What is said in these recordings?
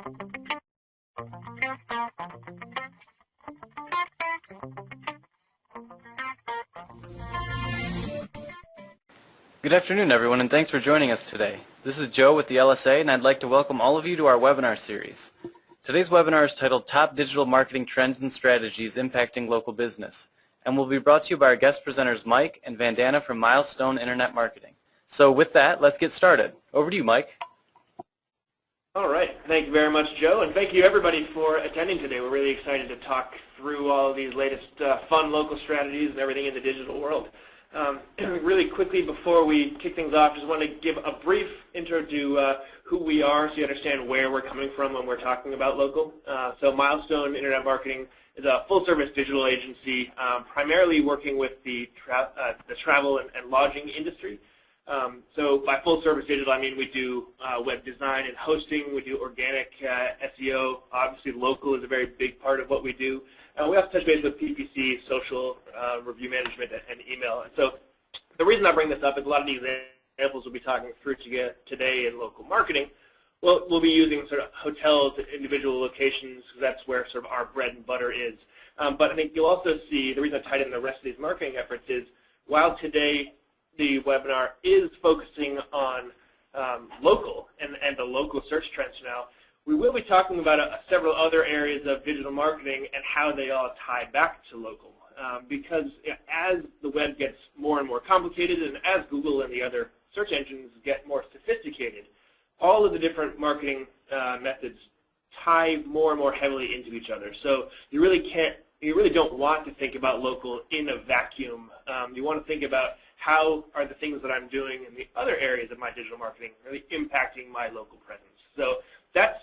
Good afternoon, everyone, and thanks for joining us today. This is Joe with the LSA, and I'd like to welcome all of you to our webinar series. Today's webinar is titled Top Digital Marketing Trends and Strategies Impacting Local Business, and will be brought to you by our guest presenters Mike and Vandana from Milestone Internet Marketing. So with that, let's get started. Over to you, Mike. All right. Thank you very much, Joe, and thank you, everybody, for attending today. We're really excited to talk through all of these latest fun local strategies and everything in the digital world. Really quickly before we kick things off, just want to give a brief intro to who we are so you understand where we're coming from when we're talking about local. So Milestone Internet Marketing is a full-service digital agency primarily working with the travel and lodging industry. So by full-service digital, I mean we do web design and hosting. We do organic SEO. Obviously, local is a very big part of what we do. We also touch base with PPC, social, review management, and email. And so the reason I bring this up is a lot of these examples we'll be talking through today in local marketing. We'll be using sort of hotels, individual locations, because that's where sort of our bread and butter is. But I think you'll also see the reason I tied in the rest of these marketing efforts is while today the webinar is focusing on local and the local search trends now, we will be talking about several other areas of digital marketing and how they all tie back to local. Because as the web gets more and more complicated and as Google and the other search engines get more sophisticated, all of the different marketing methods tie more and more heavily into each other. So you really don't want to think about local in a vacuum. You want to think about how are the things that I'm doing in the other areas of my digital marketing really impacting my local presence. So that's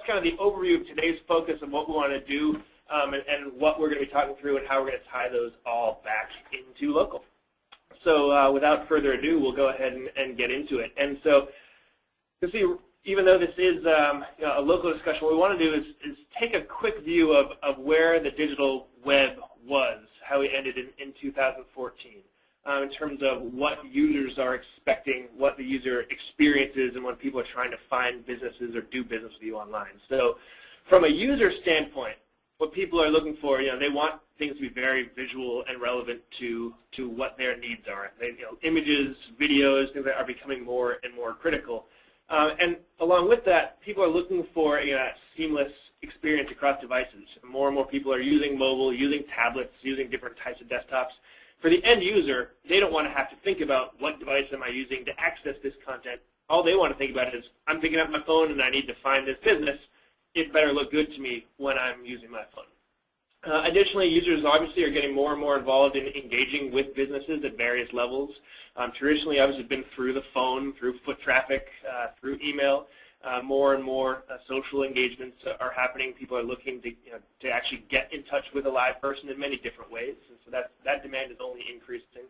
kind of the overview of today's focus of what we want to do and what we're going to be talking through and how we're going to tie those all back into local. So without further ado, we'll go ahead and get into it. And so you see, even though this is a local discussion, what we want to do is take a quick view of where the digital web was, how we ended in 2014. In terms of what users are expecting, what the user experience is, and when people are trying to find businesses or do business with you online. So from a user standpoint, what people are looking for, they want things to be very visual and relevant to what their needs are. Images, videos, things that are becoming more and more critical. And along with that, people are looking for a seamless experience across devices. More and more people are using mobile, using tablets, using different types of desktops. For the end user, they don't want to have to think about what device am I using to access this content. All they want to think about is, I'm picking up my phone and I need to find this business. It better look good to me when I'm using my phone. Additionally, users obviously are getting more and more involved in engaging with businesses at various levels. Traditionally, obviously, it's been through the phone, through foot traffic, through email. More and more social engagements are happening. People are looking to actually get in touch with a live person in many different ways. And so that demand is only increasing.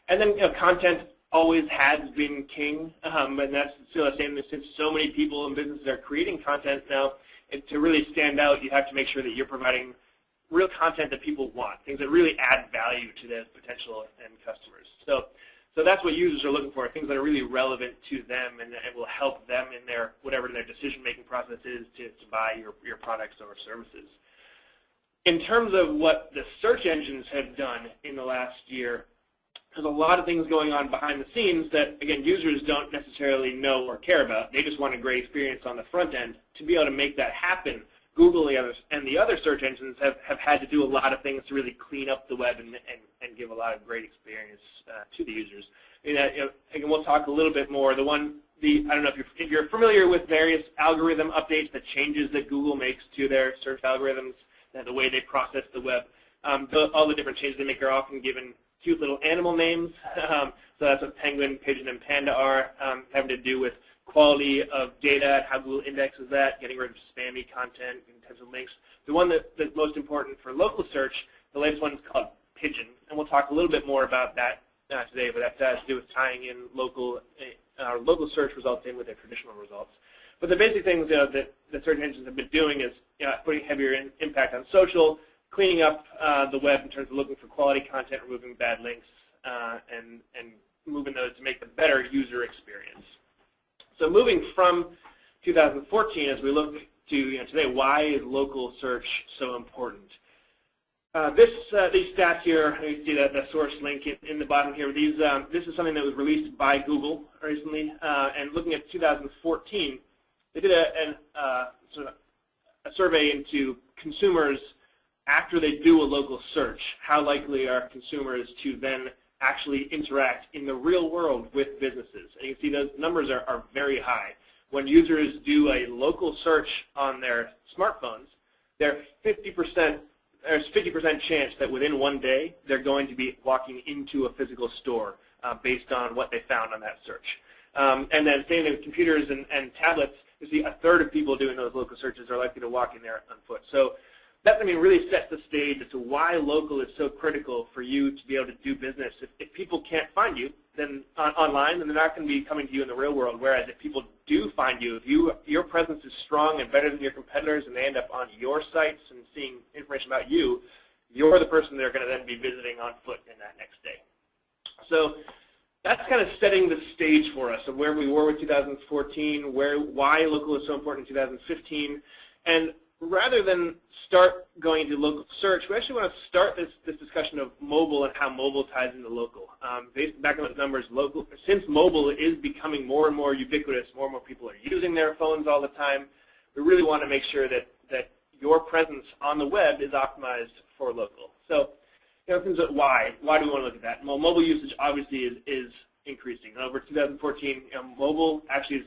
And then content always has been king, and that's still the same since so many people and businesses are creating content now. And to really stand out, you have to make sure that you're providing real content that people want, things that really add value to their potential end customers. So that's what users are looking for, things that are really relevant to them and will help them in whatever their decision-making process is to buy your products or services. In terms of what the search engines have done in the last year, there's a lot of things going on behind the scenes that, again, users don't necessarily know or care about. They just want a great experience on the front end. To be able to make that happen, Google and the other search engines have had to do a lot of things to really clean up the web and give a lot of great experience to the users. Again, we'll talk a little bit more. I don't know if you're familiar with various algorithm updates, the changes that Google makes to their search algorithms, the way they process the web. All the different changes they make are often given cute little animal names. So that's what penguin, pigeon, and panda are, having to do with quality of data, how Google indexes that, getting rid of spammy content in terms of links. The one that's most important for local search, the latest one is called Pigeon, and we'll talk a little bit more about that today, but that has to do with tying in local search results in with their traditional results. But the basic things that the search engines have been doing is putting heavier impact on social, cleaning up the web in terms of looking for quality content, removing bad links, and moving those to make a better user experience. So moving from 2014, as we look to today, why is local search so important? These stats here, you see that the source link in the bottom here. This is something that was released by Google recently, and looking at 2014, they did a survey into consumers after they do a local search. How likely are consumers to then actually interact in the real world with businesses? And you can see those numbers are very high. When users do a local search on their smartphones, there's 50% chance that within one day they're going to be walking into a physical store based on what they found on that search. And then same with computers and tablets, you see a third of people doing those local searches are likely to walk in there on foot. So that, really sets the stage as to why local is so critical for you to be able to do business. If people can't find you then online, then they're not going to be coming to you in the real world. Whereas if people do find you, if your presence is strong and better than your competitors, and they end up on your sites and seeing information about you, you're the person they're going to then be visiting on foot in that next day. So that's kind of setting the stage for us of where we were with 2014, why local is so important in 2015, and rather than start going to local search, we actually want to start this discussion of mobile and how mobile ties into local. Based back on those numbers, since mobile is becoming more and more ubiquitous, more and more people are using their phones all the time, we really want to make sure that your presence on the web is optimized for local. So, things like why do we want to look at that? Well, mobile usage obviously is increasing. Over 2014, mobile actually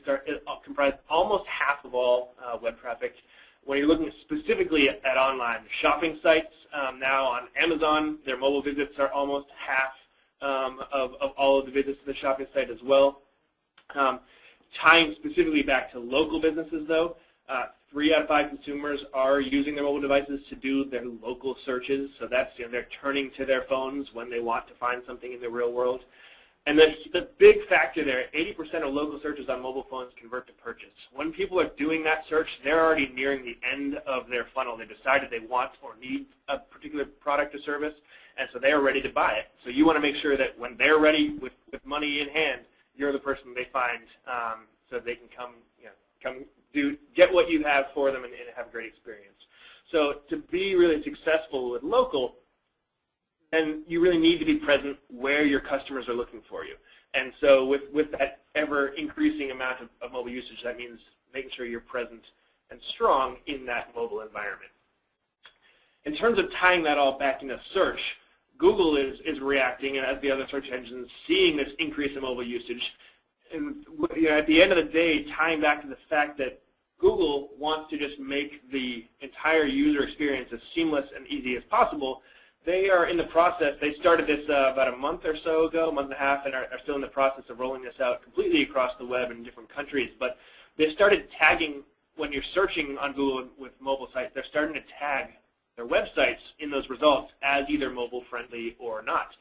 comprised almost half of all web traffic. When you're looking specifically at online shopping sites, now on Amazon, their mobile visits are almost half of all of the visits to the shopping site as well. Tying specifically back to local businesses, though, 3 out of 5 consumers are using their mobile devices to do their local searches. So that's, they're turning to their phones when they want to find something in the real world. And then the big factor there, 80% of local searches on mobile phones convert to purchase. When people are doing that search, they're already nearing the end of their funnel. They decided they want or need a particular product or service, and so they are ready to buy it. So you want to make sure that when they're ready with money in hand, you're the person they find so they can come get what you have for them and have a great experience. So to be really successful with local, and you really need to be present where your customers are looking for you. And so with that ever-increasing amount of mobile usage, that means making sure you're present and strong in that mobile environment. In terms of tying that all back into search, Google is reacting, and as the other search engines, seeing this increase in mobile usage. And at the end of the day, tying back to the fact that Google wants to just make the entire user experience as seamless and easy as possible, they are in the process. They started this about a month or so ago, a month and a half, and are still in the process of rolling this out completely across the web in different countries. But they started tagging, when you're searching on Google with mobile sites, they're starting to tag their websites in those results as either mobile friendly or not.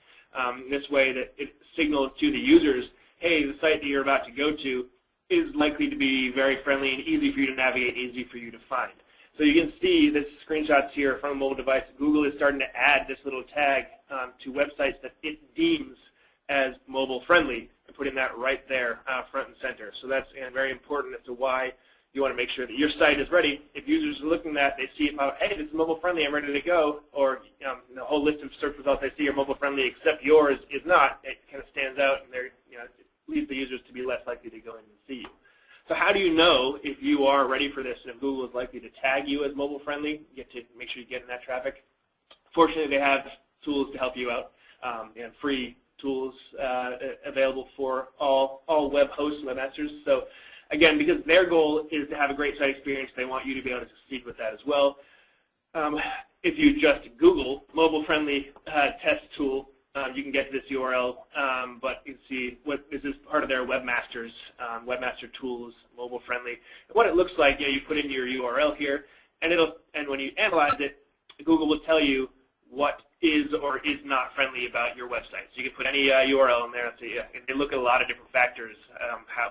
This way that it signals to the users, hey, the site that you're about to go to is likely to be very friendly and easy for you to navigate, easy for you to find. So you can see this screenshots here from a mobile device. Google is starting to add this little tag to websites that it deems as mobile friendly and putting that right there front and center. So that's very important as to why you want to make sure that your site is ready. If users are looking at that, they see about, hey, this is mobile friendly, I'm ready to go, or the whole list of search results they see are mobile friendly except yours is not, it kind of stands out and it leads the users to be less likely to go in and see you. So how do you know if you are ready for this and if Google is likely to tag you as mobile friendly? You get to make sure you get in that traffic. Fortunately, they have tools to help you out, and free tools available for all web hosts and webmasters. So again, because their goal is to have a great site experience, they want you to be able to succeed with that as well. If you just Google mobile friendly test tool, you can get to this URL, but you can see this is part of their webmasters, webmaster tools, mobile friendly. And what it looks like, you put in your URL here, and when you analyze it, Google will tell you what is or is not friendly about your website. So you can put any URL in there, and they look at a lot of different factors.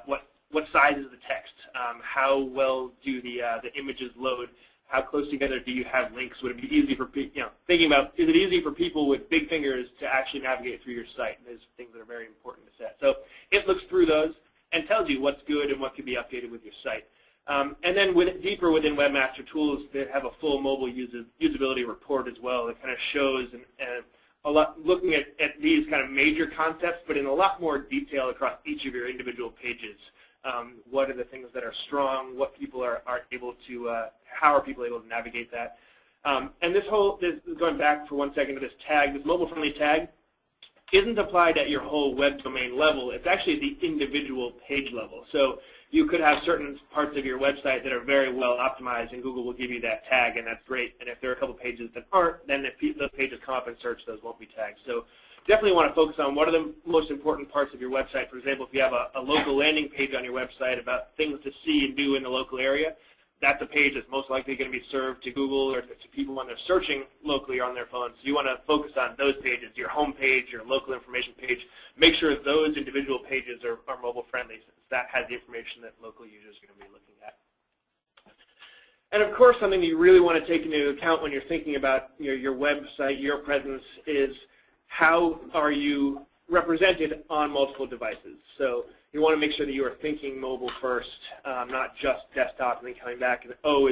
What size is the text? How well do the images load? How close together do you have links? Would it be easy for thinking about, is it easy for people with big fingers to actually navigate through your site? And there's things that are very important to set. So it looks through those and tells you what's good and what can be updated with your site. And then deeper within Webmaster Tools, they have a full mobile usability report as well that kind of shows and a lot looking at these kind of major concepts, but in a lot more detail across each of your individual pages. What are the things that are strong? What people are able to, how are people able to navigate that? And this going back for 1 second to this tag, this mobile-friendly tag, isn't applied at your whole web domain level. It's actually the individual page level. So you could have certain parts of your website that are very well optimized, and Google will give you that tag, and that's great. And if there are a couple pages that aren't, then if those pages come up in search, those won't be tagged. So definitely want to focus on what are the most important parts of your website. For example, if you have a local landing page on your website about things to see and do in the local area, that's a page that's most likely going to be served to Google or to people when they're searching locally on their phones. So you want to focus on those pages, your home page, your local information page. Make sure those individual pages are mobile friendly, since that has the information that local users are going to be looking at. And of course, something you really want to take into account when you're thinking about your website, your presence, is how are you represented on multiple devices. So you want to make sure that you are thinking mobile first, not just desktop, and then coming back and, oh,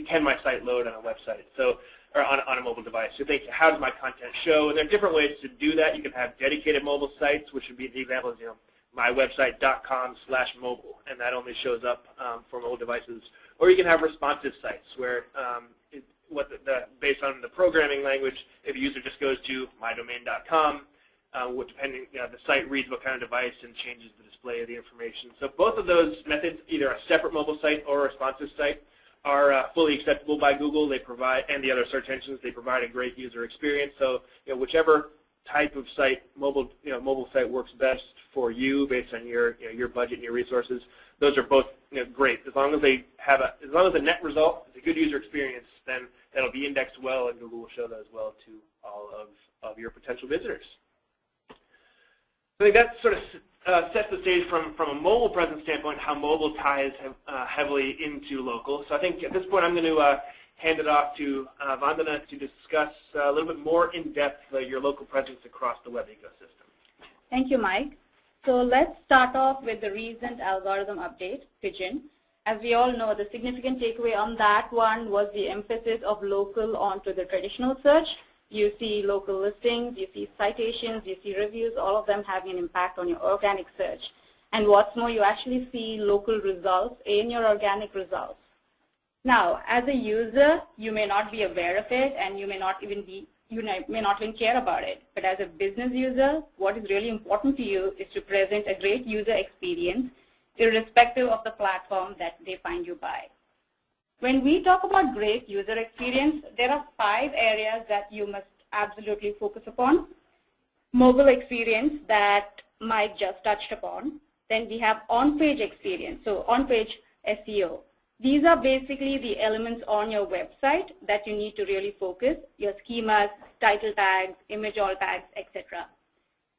can my site load on a website? So, or on a mobile device. So think, how does my content show? And there are different ways to do that. You can have dedicated mobile sites, which would be the example of, mywebsite.com/mobile, and that only shows up for mobile devices. Or you can have responsive sites where, based on the programming language, if a user just goes to mydomain.com, depending, the site reads what kind of device and changes the display of the information. So both of those methods, either a separate mobile site or a responsive site, are fully acceptable by Google. They provide, and the other search engines, they provide a great user experience. So whichever type of site, mobile site works best for you based on your budget and your resources. Those are both great. As long as they have as long as the net result is a good user experience, then that'll be indexed well, and Google will show that as well to all of your potential visitors. I think that sort of sets the stage from a mobile presence standpoint, how mobile ties heavily into local. So I think at this point I'm going to hand it off to Vandana to discuss a little bit more in depth your local presence across the web ecosystem. Thank you, Mike. So let's start off with the recent algorithm update, Pigeon. As we all know, the significant takeaway on that one was the emphasis of local onto the traditional search. You see local listings, you see citations, you see reviews, all of them having an impact on your organic search. And what's more, you actually see local results in your organic results. Now, as a user, you may not be aware of it, and you may not even care about it. But as a business user, what is really important to you is to present a great user experience, irrespective of the platform that they find you by. When we talk about great user experience, there are 5 areas that you must absolutely focus upon. Mobile experience that Mike just touched upon. Then we have on-page experience, so on-page SEO. These are basically the elements on your website that you need to really focus, your schemas, title tags, image alt tags, etc.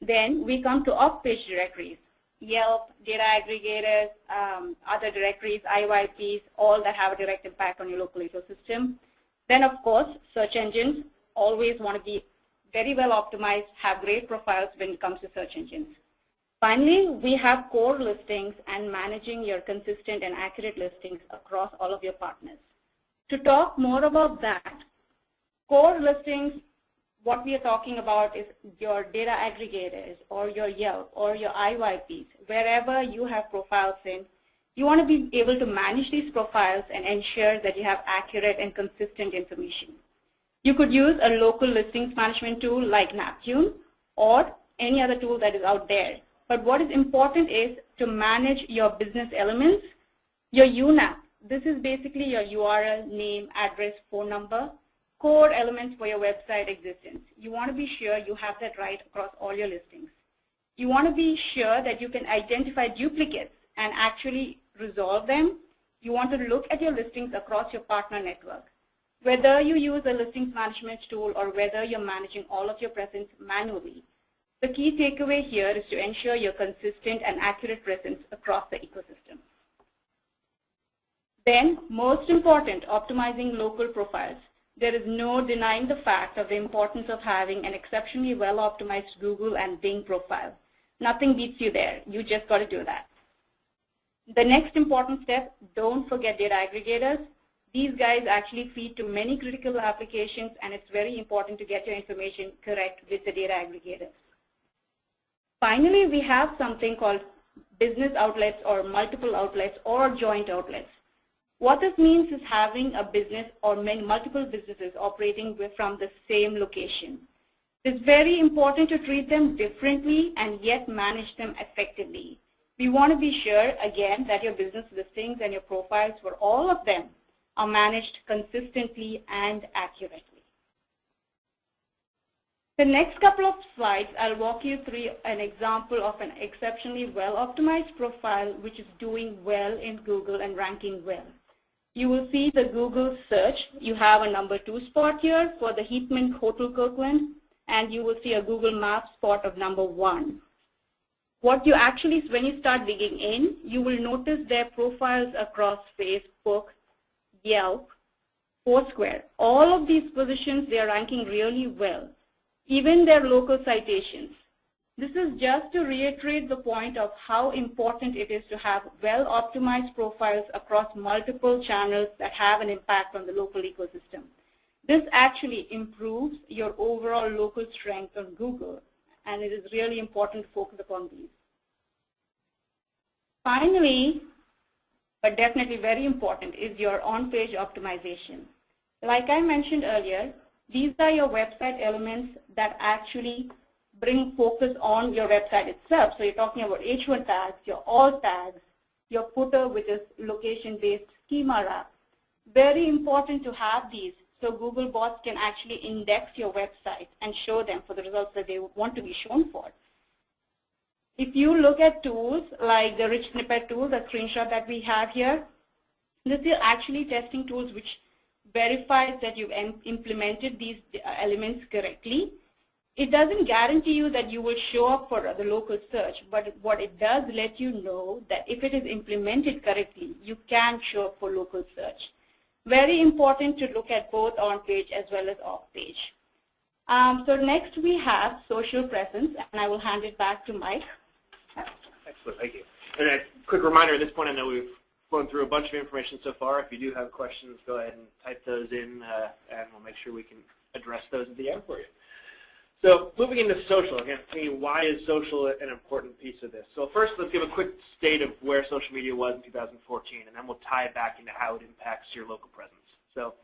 Then we come to off-page directories. Yelp, data aggregators, other directories, IYPs, all that have a direct impact on your local ecosystem. Then, of course, search engines always want to be very well optimized, have great profiles when it comes to search engines. Finally, we have core listings and managing your consistent and accurate listings across all of your partners. To talk more about that, core listings, what we are talking about is your data aggregators or your Yelp or your IYPs, wherever you have profiles in. You want to be able to manage these profiles and ensure that you have accurate and consistent information. You could use a local listings management tool like Naptune or any other tool that is out there. But what is important is to manage your business elements, your UNAP. This is basically your URL, name, address, phone number, core elements for your website existence. You want to be sure you have that right across all your listings. You want to be sure that you can identify duplicates and actually resolve them. You want to look at your listings across your partner network. Whether you use a listings management tool or whether you're managing all of your presence manually, the key takeaway here is to ensure your consistent and accurate presence across the ecosystem. Then, most important, optimizing local profiles. There is no denying the fact of the importance of having an exceptionally well-optimized Google and Bing profile. Nothing beats you there. You just got to do that. The next important step, don't forget data aggregators. These guys actually feed to many critical applications, and it's very important to get your information correct with the data aggregators. Finally, we have something called business outlets or multiple outlets or joint outlets. What this means is having a business or multiple businesses operating from the same location. It's very important to treat them differently and yet manage them effectively. We want to be sure, again, that your business listings and your profiles for all of them are managed consistently and accurately. The next couple of slides, I'll walk you through an example of an exceptionally well-optimized profile which is doing well in Google and ranking well. You will see the Google search. You have a number 2 spot here for the Heatman Hotel Kirkland, and you will see a Google Maps spot of number 1. What you actually, when you start digging in, you will notice their profiles across Facebook, Yelp, Foursquare. All of these positions, they are ranking really well. Even their local citations. This is just to reiterate the point of how important it is to have well-optimized profiles across multiple channels that have an impact on the local ecosystem. This actually improves your overall local strength on Google, and it is really important to focus upon these. Finally, but definitely very important, is your on-page optimization. Like I mentioned earlier, these are your website elements that actually bring focus on your website itself. So you're talking about H1 tags, your alt tags, your footer, which is location-based schema wrap. Very important to have these so Google bots can actually index your website and show them for the results that they want to be shown for. If you look at tools like the rich snippet tool, the screenshot that we have here, this is actually testing tools which verifies that you've implemented these elements correctly. It doesn't guarantee you that you will show up for the local search, but what it does let you know that if it is implemented correctly, you can show up for local search. Very important to look at both on-page as well as off-page. So next we have social presence, and I will hand it back to Mike. Excellent, thank you. And a quick reminder at this point, I know we've gone through a bunch of information so far. If you do have questions, go ahead and type those in, and we'll make sure we can address those at the end for you. So moving into social, again, thinking why is social an important piece of this? So first, let's give a quick state of where social media was in 2014, and then we'll tie it back into how it impacts your local presence. So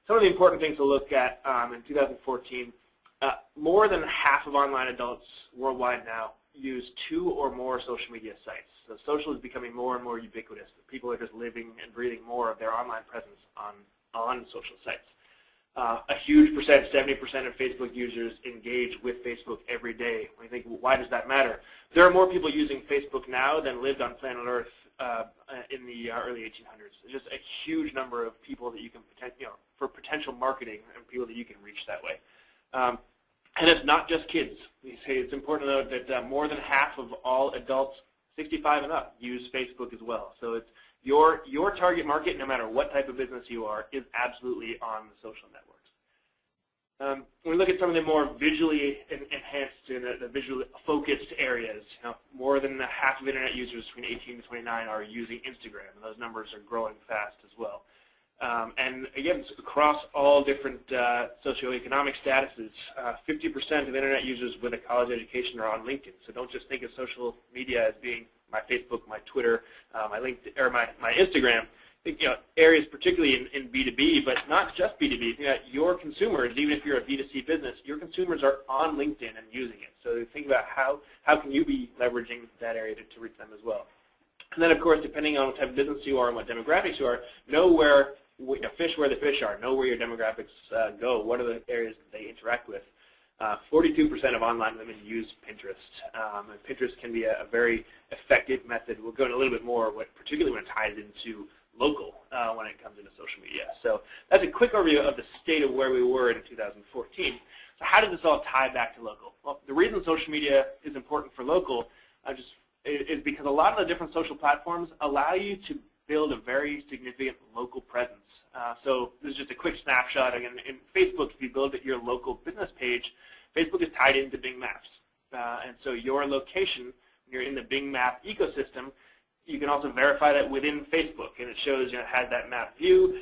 some of the important things to look at in 2014, more than half of online adults worldwide now use 2 or more social media sites. So social is becoming more and more ubiquitous. People are just living and breathing more of their online presence on social sites. A huge percent, 70% of Facebook users engage with Facebook every day. When you think, well, why does that matter? There are more people using Facebook now than lived on planet Earth in the early 1800s. There's just a huge number of people that you can, for potential marketing and people that you can reach that way. And it's not just kids. It's important to note that more than half of all adults 65 and up use Facebook as well. So it's your target market, no matter what type of business you are, is absolutely on the social networks. When we look at some of the more visually enhanced and the visually focused areas, more than half of Internet users between 18 to 29 are using Instagram, and those numbers are growing fast as well. And again, across all different socioeconomic statuses, 50% of Internet users with a college education are on LinkedIn. So don't just think of social media as being my Facebook, my Twitter, my LinkedIn, or my Instagram. I think areas particularly in B2B, but not just B2B. Your consumers, even if you're a B2C business, your consumers are on LinkedIn and using it. So think about how can you be leveraging that area to reach them as well. And then, of course, depending on what type of business you are and what demographics you are, know where fish where the fish are. Know where your demographics go. What are the areas that they interact with? 42% of online women use Pinterest. And Pinterest can be a very effective method. We'll go into a little bit more, particularly when it ties into local when it comes into social media. So that's a quick overview of the state of where we were in 2014. So how does this all tie back to local? Well, the reason social media is important for local is because a lot of the different social platforms allow you to build a very significant local presence. So this is just a quick snapshot. Again, in Facebook, if you build your local business page, Facebook is tied into Bing Maps. And so your location, when you're in the Bing Map ecosystem, you can also verify that within Facebook, and it shows, it has that map view.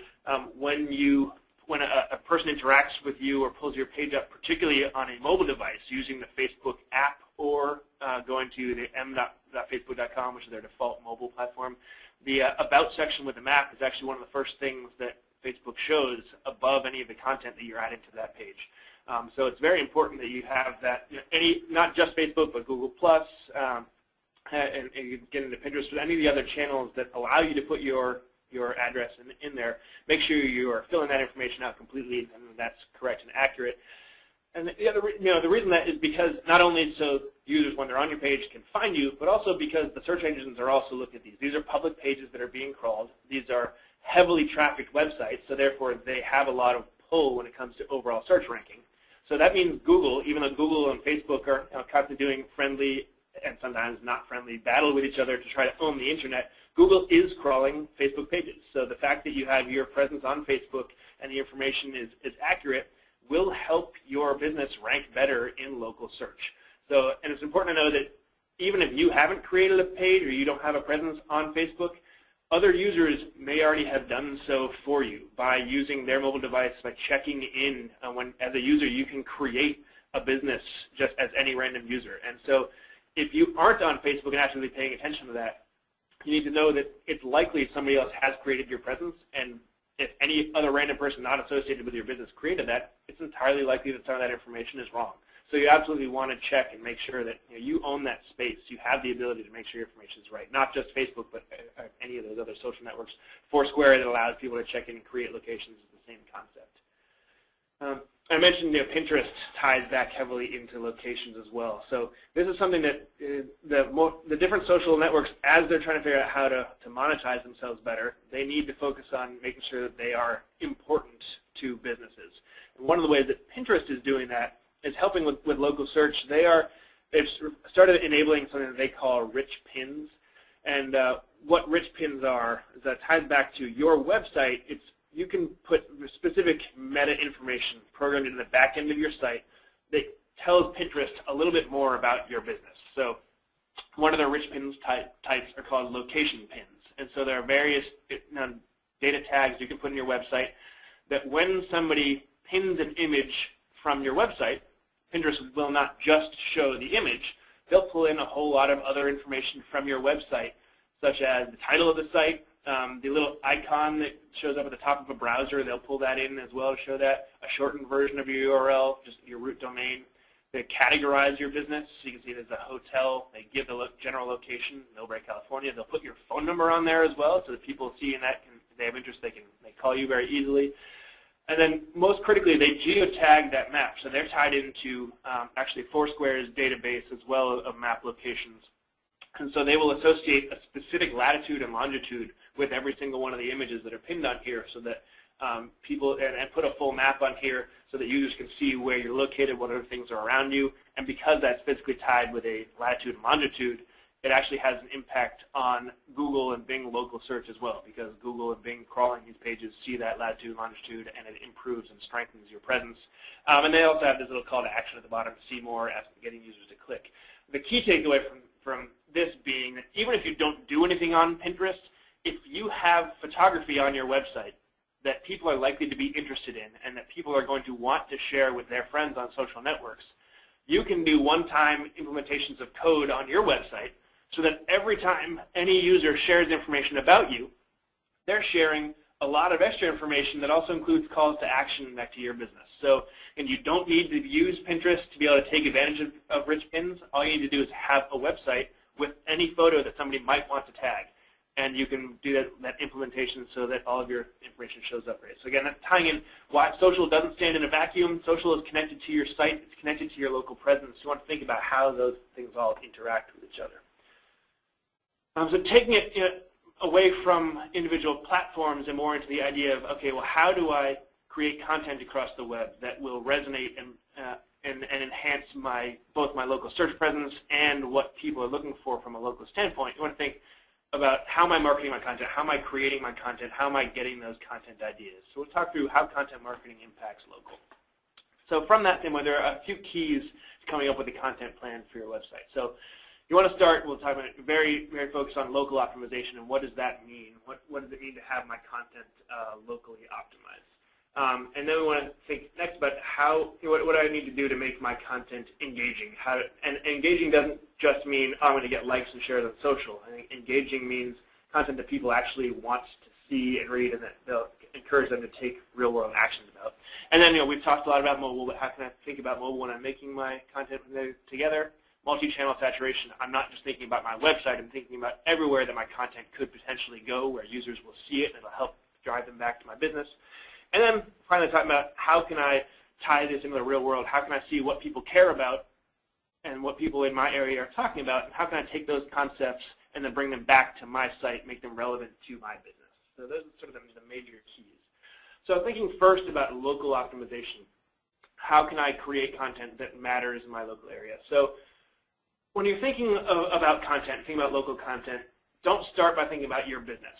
When a person interacts with you or pulls your page up, particularly on a mobile device using the Facebook app or going to the m.facebook.com, which is their default mobile platform, the About section with the map is actually one of the first things that Facebook shows above any of the content that you're adding to that page. So it's very important that you have that, not just Facebook, but Google+, and you get into Pinterest, but any of the other channels that allow you to put your address in there. Make sure you are filling that information out completely and that's correct and accurate. And the reason that is because not only so users, when they're on your page, can find you, but also because the search engines are also looking at these. These are public pages that are being crawled. These are heavily trafficked websites, so therefore they have a lot of pull when it comes to overall search ranking. So that means Google, even though Google and Facebook are constantly doing friendly and sometimes not friendly battle with each other to try to own the internet, Google is crawling Facebook pages. So the fact that you have your presence on Facebook and the information is accurate will help your business rank better in local search. So, and it's important to know that even if you haven't created a page or you don't have a presence on Facebook, other users may already have done so for you by using their mobile device, by checking in. As a user, you can create a business just as any random user. And so if you aren't on Facebook and actively paying attention to that, you need to know that it's likely somebody else has created your presence, and if any other random person not associated with your business created that, it's entirely likely that some of that information is wrong. So you absolutely want to check and make sure that you own that space. You have the ability to make sure your information is right, not just Facebook, but any of those other social networks. Foursquare that allows people to check in and create locations is the same concept. I mentioned Pinterest ties back heavily into locations as well. So this is something that the different social networks, as they're trying to figure out how to monetize themselves better, they need to focus on making sure that they are important to businesses. And one of the ways that Pinterest is doing that is helping with local search. They've started enabling something that they call rich pins. And what rich pins are is that ties back to your website. You can put specific meta information programmed into the back end of your site that tells Pinterest a little bit more about your business. So one of the rich pins types are called location pins. And so there are various data tags you can put in your website that when somebody pins an image from your website, Pinterest will not just show the image. They'll pull in a whole lot of other information from your website, such as the title of the site, the little icon that shows up at the top of a browser, they'll pull that in as well to show that, a shortened version of your URL, just your root domain. They categorize your business, so you can see there's a hotel. They give the general location, Millbrae, California. They'll put your phone number on there as well, so that people seeing that, if they have interest, they call you very easily. And then most critically, they geotag that map. So they're tied into actually Foursquare's database as well of map locations. And so they will associate a specific latitude and longitude with every single one of the images that are pinned on here, so that people, and put a full map on here so that users can see where you're located, what other things are around you. And because that's physically tied with a latitude and longitude, it actually has an impact on Google and Bing local search as well, because Google and Bing crawling these pages see that latitude and longitude, and it improves and strengthens your presence. And they also have this little call to action at the bottom to see more, getting users to click. The key takeaway from this being that even if you don't do anything on Pinterest, if you have photography on your website that people are likely to be interested in and that people are going to want to share with their friends on social networks, you can do one-time implementations of code on your website so that every time any user shares information about you, they're sharing a lot of extra information that also includes calls to action back to your business. So, and you don't need to use Pinterest to be able to take advantage of rich pins. All you need to do is have a website with any photo that somebody might want to tag. And you can do that implementation so that all of your information shows up right. So again, that's tying in why social doesn't stand in a vacuum. Social is connected to your site. It's connected to your local presence. You want to think about how those things all interact with each other. So taking it away from individual platforms and more into the idea of, okay, well, how do I create content across the web that will resonate and enhance both my local search presence and what people are looking for from a local standpoint? You want to think about how am I marketing my content, how am I creating my content, how am I getting those content ideas. So we'll talk through how content marketing impacts local. So from that standpoint, there are a few keys to coming up with a content plan for your website. So You want to start, we'll talk about it, very focused on local optimization and what does that mean? What does it mean to have my content locally optimized? And then we want to think next about what do I need to do to make my content engaging? And engaging doesn't just mean, oh, I'm going to get likes and shares on social. I think engaging means content that people actually want to see and read and that they'll encourage them to take real-world actions about. And then, we've talked a lot about mobile, but how can I think about mobile when I'm making my content together? Multi-channel saturation. I'm not just thinking about my website. I'm thinking about everywhere that my content could potentially go, where users will see it, and it'll help drive them back to my business. And then finally talking about how can I tie this into the real world? How can I see what people care about and what people in my area are talking about? And how can I take those concepts and then bring them back to my site, make them relevant to my business? So those are sort of the major keys. So thinking first about local optimization. How can I create content that matters in my local area? So when you're thinking about content, thinking about local content, don't start by thinking about your business.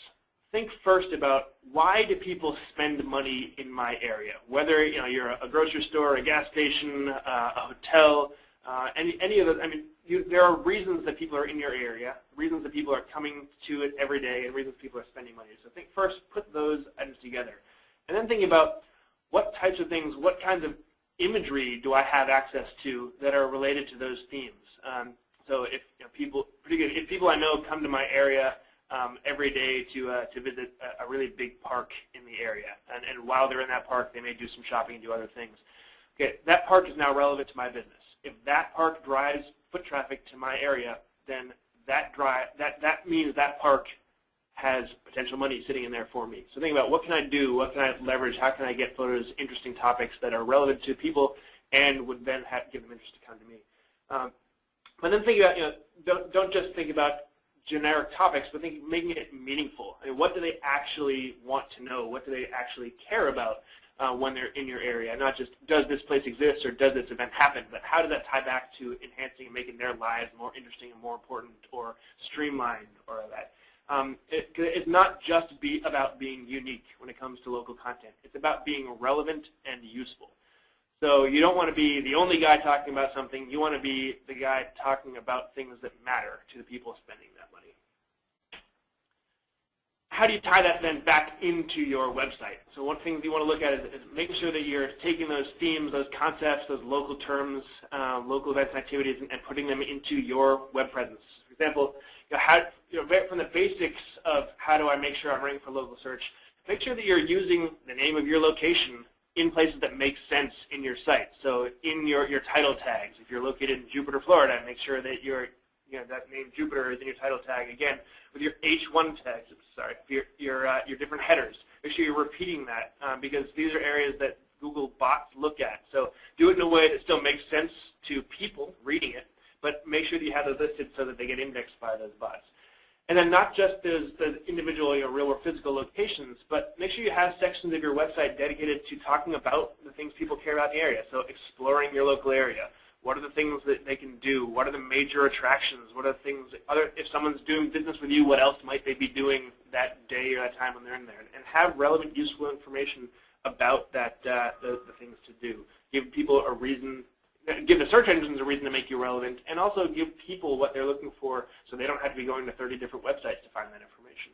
Think first about why do people spend money in my area? Whether you're a grocery store, a gas station, a hotel, any of those. I mean, there are reasons that people are in your area, reasons that people are coming to it every day, and reasons people are spending money. So think first, put those items together, and then think about what types of things, what kinds of imagery do I have access to that are related to those themes. So if if people I know come to my area every day to visit a really big park in the area, and while they're in that park, they may do some shopping and do other things. Okay, that park is now relevant to my business. If that park drives foot traffic to my area, then that means that park has potential money sitting in there for me. So think about what can I do, what can I leverage, how can I get photos, interesting topics that are relevant to people, and would then give them interest to come to me. But then think about, don't just think about generic topics, but think making it meaningful. I mean, what do they actually want to know? What do they actually care about when they're in your area? Not just does this place exist or does this event happen, but how does that tie back to enhancing and making their lives more interesting and more important or streamlined or that. It's not just about being unique when it comes to local content. It's about being relevant and useful. So you don't want to be the only guy talking about something. You want to be the guy talking about things that matter to the people spending that money. How do you tie that then back into your website? So one thing that you want to look at is making sure that you're taking those themes, those concepts, those local terms, local events and activities, and putting them into your web presence. For example, from the basics of how do I make sure I'm ranking for local search, make sure that you're using the name of your location in places that make sense in your site. So in your title tags, if you're located in Jupiter, Florida, make sure that that name Jupiter is in your title tag. Again, with your H1 tags, your different headers, make sure you're repeating that because these are areas that Google bots look at. So do it in a way that still makes sense to people reading it, but make sure that you have those listed so that they get indexed by those bots. And then not just those individual real or physical locations, but make sure you have sections of your website dedicated to talking about the things people care about in the area. So exploring your local area. What are the things that they can do? What are the major attractions? What are the things, if someone's doing business with you, what else might they be doing that day or that time when they're in there? And have relevant, useful information about that, the things to do. Give people a reason. Give the search engines a reason to make you relevant, and also give people what they're looking for so they don't have to be going to 30 different websites to find that information.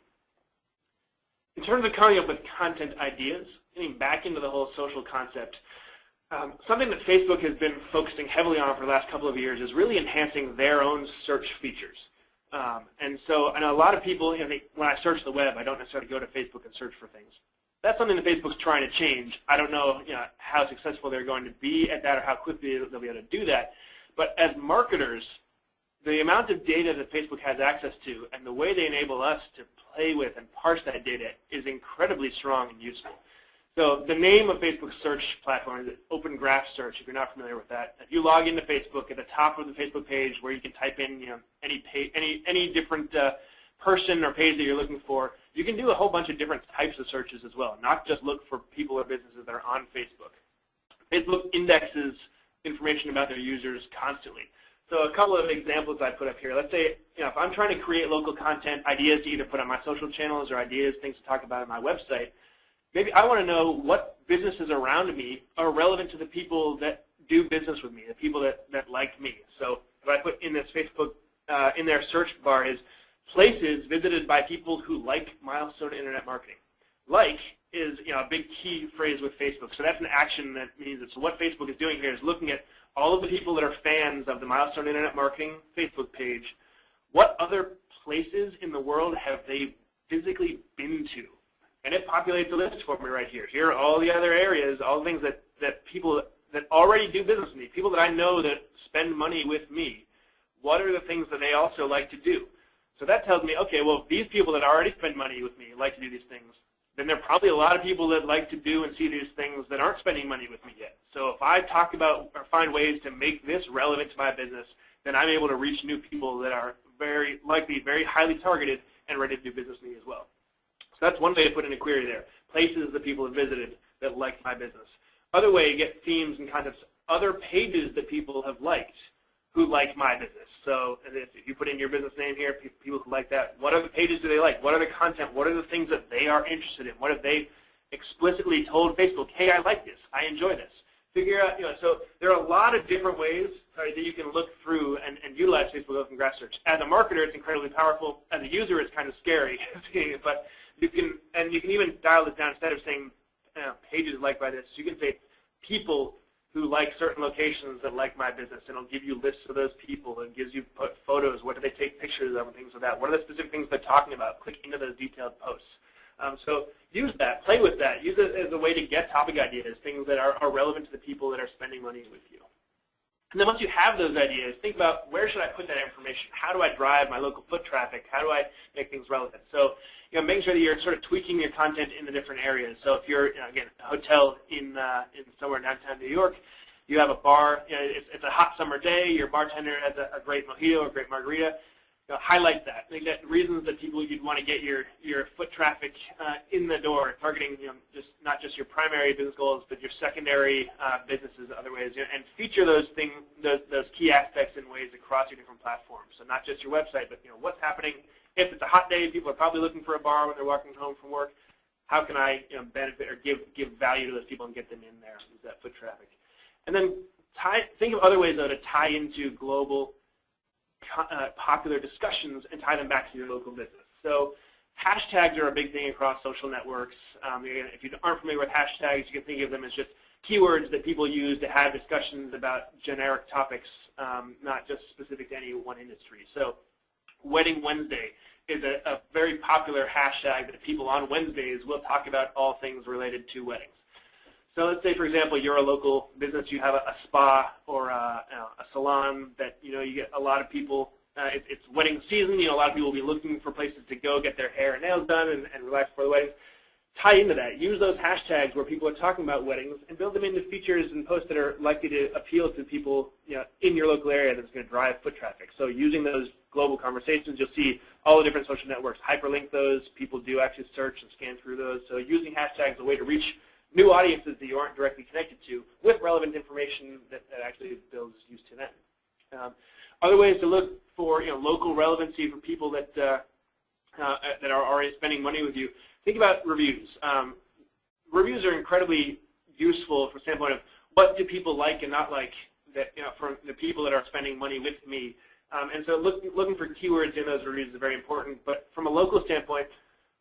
In terms of coming up with content ideas, getting back into the whole social concept, something that Facebook has been focusing heavily on for the last couple of years is really enhancing their own search features. And so I know a lot of people, when I search the web, I don't necessarily go to Facebook and search for things. That's something that Facebook's trying to change. I don't know, how successful they're going to be at that or how quickly they'll be able to do that. But as marketers, the amount of data that Facebook has access to and the way they enable us to play with and parse that data is incredibly strong and useful. So the name of Facebook's search platform is Open Graph Search, if you're not familiar with that. If you log into Facebook, at the top of the Facebook page where you can type in any different person or page that you're looking for, you can do a whole bunch of different types of searches as well, not just look for people or businesses that are on Facebook. Facebook indexes information about their users constantly. So a couple of examples I put up here. Let's say, if I'm trying to create local content, ideas to either put on my social channels or ideas, things to talk about on my website, maybe I want to know what businesses around me are relevant to the people that do business with me, the people that like me. So if I put in this Facebook in their search bar is places visited by people who like Milestone Internet Marketing. Like is a big key phrase with Facebook. So that's an action that means that so what Facebook is doing here is looking at all of the people that are fans of the Milestone Internet Marketing Facebook page. What other places in the world have they physically been to? And it populates a list for me right here. Here are all the other areas, all the things that people that already do business with me, people that I know that spend money with me. What are the things that they also like to do? So that tells me, okay, well, these people that already spend money with me like to do these things, then there are probably a lot of people that like to do and see these things that aren't spending money with me yet. So if I talk about or find ways to make this relevant to my business, then I'm able to reach new people that are very likely, very highly targeted and ready to do business with me as well. So that's one way to put in a query there. Places that people have visited that like my business. Other way to get themes and concepts, other pages that people have liked who like my business. So if you put in your business name here, people who like that, what other pages do they like? What are the content? What are the things that they are interested in? What have they explicitly told Facebook, hey, I like this, I enjoy this? Figure out, so there are a lot of different ways that you can look through and utilize Facebook Open Graph Search. As a marketer, it's incredibly powerful. As a user, it's kind of scary, but you can even dial this down instead of saying pages liked by this. You can say people who like certain locations that like my business, and it'll give you lists of those people and gives you photos. What do they take pictures of and things like that? What are the specific things they're talking about? Click into those detailed posts. So use that, play with that. Use it as a way to get topic ideas, things that are relevant to the people that are spending money with you. And then once you have those ideas, think about where should I put that information? How do I drive my local foot traffic? How do I make things relevant? So making sure that you're sort of tweaking your content in the different areas. So if you're, again, a hotel in somewhere in downtown New York, you have a bar, it's a hot summer day, your bartender has a great mojito or a great margarita, highlight that. Make that reasons that people you'd want to get your foot traffic in the door, targeting just not just your primary business goals, but your secondary businesses other ways, and feature those things, those key aspects in ways across your different platforms. So not just your website, but what's happening. If it's a hot day, people are probably looking for a bar when they're walking home from work. How can I benefit or give value to those people and get them in there? Use that foot traffic. And then think of other ways, though, to tie into global popular discussions and tie them back to your local business. So hashtags are a big thing across social networks. If you aren't familiar with hashtags, you can think of them as just keywords that people use to have discussions about generic topics, not just specific to any one industry. So Wedding Wednesday is a very popular hashtag that people on Wednesdays will talk about all things related to weddings. So let's say, for example, you're a local business, you have a spa or a salon that, you get a lot of people, it's wedding season, a lot of people will be looking for places to go get their hair and nails done and relax for the weddings. Tie into that. Use those hashtags where people are talking about weddings and build them into features and posts that are likely to appeal to people in your local area that's going to drive foot traffic. So using those global conversations, you'll see all the different social networks hyperlink those. People do actually search and scan through those. So using hashtags is a way to reach new audiences that you aren't directly connected to with relevant information that actually builds use to them. Other ways to look for local relevancy for people that are already spending money with you. Think about reviews. Reviews are incredibly useful from the standpoint of what do people like and not like that from the people that are spending money with me. And so looking for keywords in those reviews is very important. But from a local standpoint,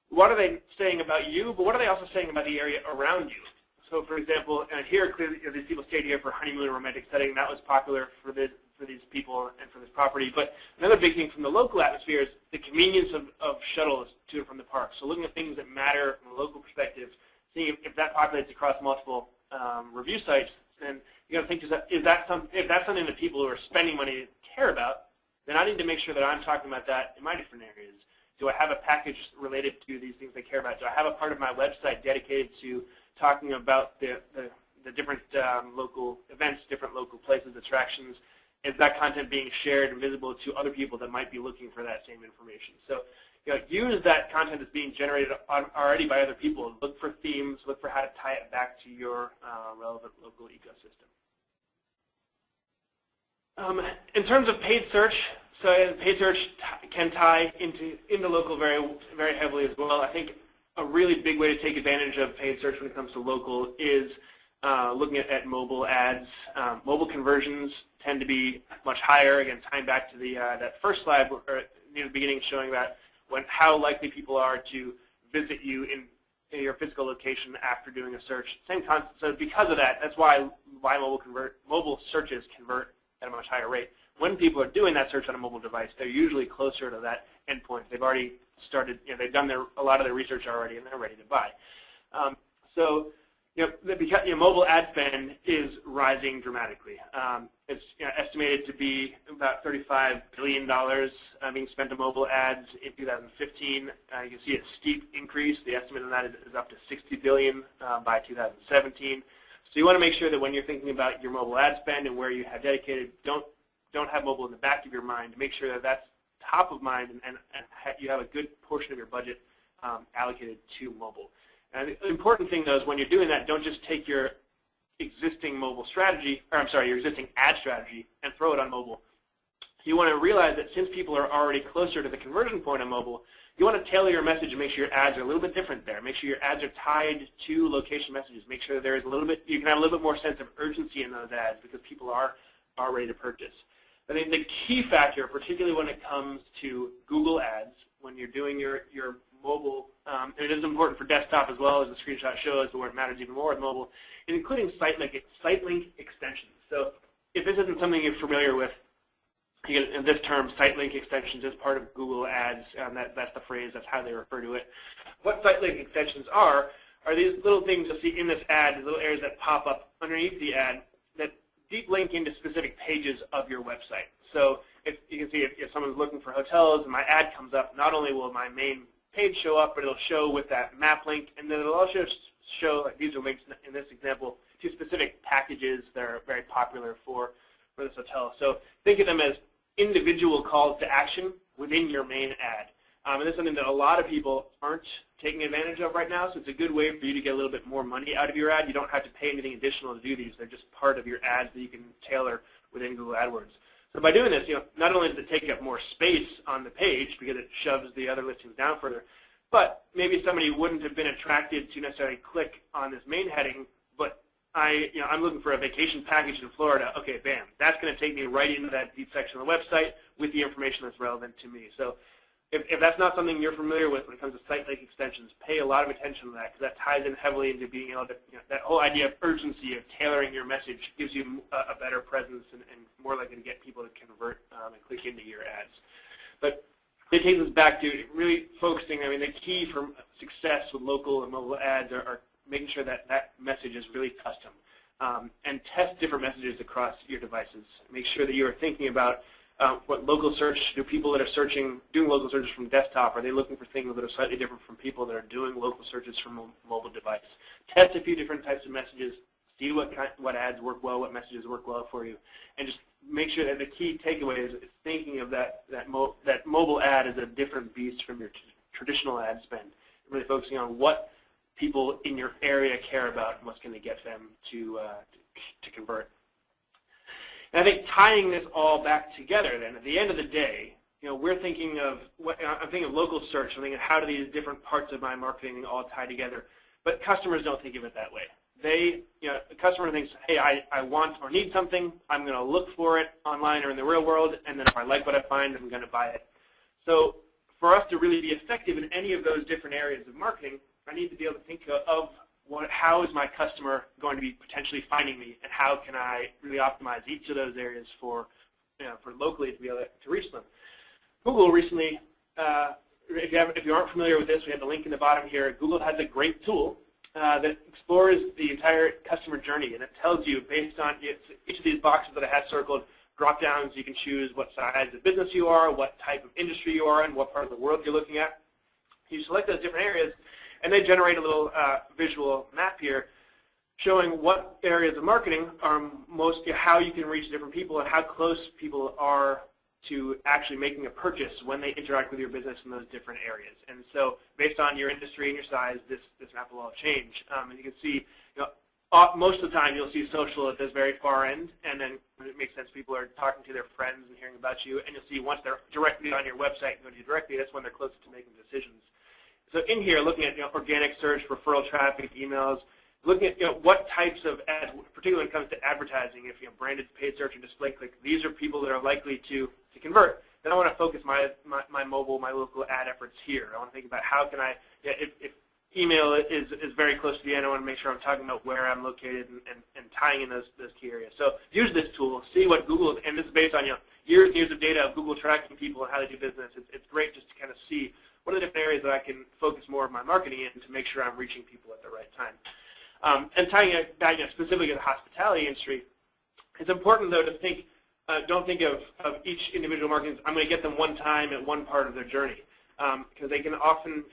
what are they saying about you, but what are they also saying about the area around you? So, for example, here clearly these people stayed here for honeymoon or romantic setting. That was popular for these people and for this property. But another big thing from the local atmosphere is the convenience of shuttles to and from the park. So looking at things that matter from a local perspective, seeing if that populates across multiple review sites, then you got to think, if that's something that people who are spending money care about, then I need to make sure that I'm talking about that in my different areas. Do I have a package related to these things they care about? Do I have a part of my website dedicated to talking about the different local events, different local places, attractions? Is that content being shared and visible to other people that might be looking for that same information? So use that content that's being generated already by other people. Look for themes. Look for how to tie it back to your relevant local ecosystem. In terms of paid search, so paid search can tie into local very, very heavily as well. I think a really big way to take advantage of paid search when it comes to local is looking at mobile ads. Mobile conversions tend to be much higher. Again, tying back to the that first slide or near the beginning, showing that how likely people are to visit you in your physical location after doing a search. Same concept. So because of that, that's why mobile searches convert at a much higher rate. When people are doing that search on a mobile device, they're usually closer to that endpoint. They've already started, they've done a lot of their research already, and they're ready to buy. Mobile ad spend is rising dramatically. It's estimated to be about $35 billion being spent on mobile ads in 2015. You can see a steep increase. The estimate on that is up to $60 billion by 2017. So you want to make sure that when you're thinking about your mobile ad spend and where you have dedicated, don't have mobile in the back of your mind. Make sure that that's top of mind and you have a good portion of your budget allocated to mobile. And the important thing, though, is when you're doing that, don't just take your existing mobile strategy, or I'm sorry, your existing ad strategy and throw it on mobile. You want to realize that since people are already closer to the conversion point on mobile, you want to tailor your message and make sure your ads are a little bit different there. Make sure your ads are tied to location messages. Make sure there is you can have a little bit more sense of urgency in those ads because people are ready to purchase. I think the key factor, particularly when it comes to Google ads, when you're doing your mobile, and it is important for desktop as well, as the screenshot shows, but where it matters even more with mobile, is including Sitelink Extensions. So if this isn't something you're familiar with, this term, Sitelink Extensions, is part of Google ads. That's the phrase. That's how they refer to it. What Sitelink Extensions are these little things you'll see in this ad, these little areas that pop up underneath the ad that deep link into specific pages of your website. So if you can see if someone's looking for hotels and my ad comes up, not only will my main page show up, but it'll show with that map link, and then it'll also show, like these are links in this example, to specific packages that are very popular for this hotel. So think of them as individual calls to action within your main ad. And this is something that a lot of people aren't taking advantage of right now, so it's a good way for you to get a little bit more money out of your ad. You don't have to pay anything additional to do these. They're just part of your ads that you can tailor within Google AdWords. So by doing this, not only does it take up more space on the page because it shoves the other listings down further, but maybe somebody wouldn't have been attracted to necessarily click on this main heading, but I'm looking for a vacation package in Florida. Okay, bam, that's going to take me right into that deep section of the website with the information that's relevant to me. So if that's not something you're familiar with when it comes to Sitelink Extensions, pay a lot of attention to that because that ties in heavily into being able to, that whole idea of urgency of tailoring your message gives you a better presence and more likely to get people to convert and click into your ads. But it takes us back to really focusing. I mean, the key for success with local and mobile ads are making sure that that message is really custom and test different messages across your devices. Make sure that you are thinking about what local search, do people that are doing local searches from desktop, are they looking for things that are slightly different from people that are doing local searches from a mobile device? Test a few different types of messages, see what ads work well, what messages work well for you, and just make sure that the key takeaway is thinking of that mobile ad as a different beast from your traditional ad spend, really focusing on what people in your area care about and what's going to get them to convert. And I think tying this all back together, then at the end of the day, we're thinking of I'm thinking of local search. I'm thinking of how do these different parts of my marketing all tie together. But customers don't think of it that way. The customer thinks, hey, I want or need something. I'm going to look for it online or in the real world, and then if I like what I find, I'm going to buy it. So for us to really be effective in any of those different areas of marketing, I need to be able to think of how is my customer going to be potentially finding me, and how can I really optimize each of those areas for locally to be able to reach them. Google recently, if you aren't familiar with this, we have the link in the bottom here. Google has a great tool that explores the entire customer journey, and it tells you based on each of these boxes that I have circled, drop downs, you can choose what size of business you are, what type of industry you are in, what part of the world you're looking at. You select those different areas, and they generate a little visual map here showing what areas of marketing are most, how you can reach different people and how close people are to actually making a purchase when they interact with your business in those different areas. And so based on your industry and your size, this map will all change. And you can see, most of the time you'll see social at this very far end, and then when it makes sense, people are talking to their friends and hearing about you, and you'll see once they're directly on your website and go to you directly, that's when they're closest to making decisions. So in here, looking at organic search, referral traffic, emails, looking at what types of ads, particularly when it comes to advertising, if branded paid search or display click, these are people that are likely to convert. Then I want to focus my local ad efforts here. I want to think about how can I, if email is very close to the end, I want to make sure I'm talking about where I'm located and tying in those key areas. So use this tool, see what Google, and this is based on years and years of data of Google tracking people and how they do business. It's great just to kind of see what are the different areas that I can focus more of my marketing in to make sure I'm reaching people at the right time. And tying it back specifically to the hospitality industry, it's important though to think, don't think of each individual marketing, I'm going to get them one time at one part of their journey, because they can often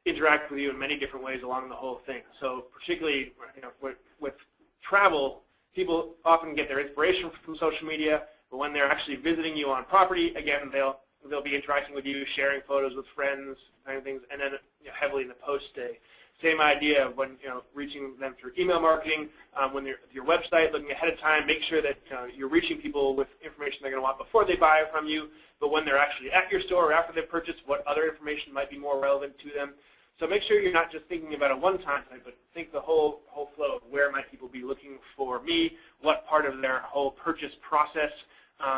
interact with you in many different ways along the whole thing. So particularly with travel, people often get their inspiration from social media, but when they're actually visiting you on property, again, they'll be interacting with you, sharing photos with friends, kind of things, and then heavily in the post-stay. Same idea of when reaching them through email marketing, when they're your website, looking ahead of time, make sure that you're reaching people with information they're going to want before they buy from you, but when they're actually at your store or after they've purchased, what other information might be more relevant to them. So make sure you're not just thinking about a one-time thing, but think the whole flow of where might people be looking for me, what part of their whole purchase process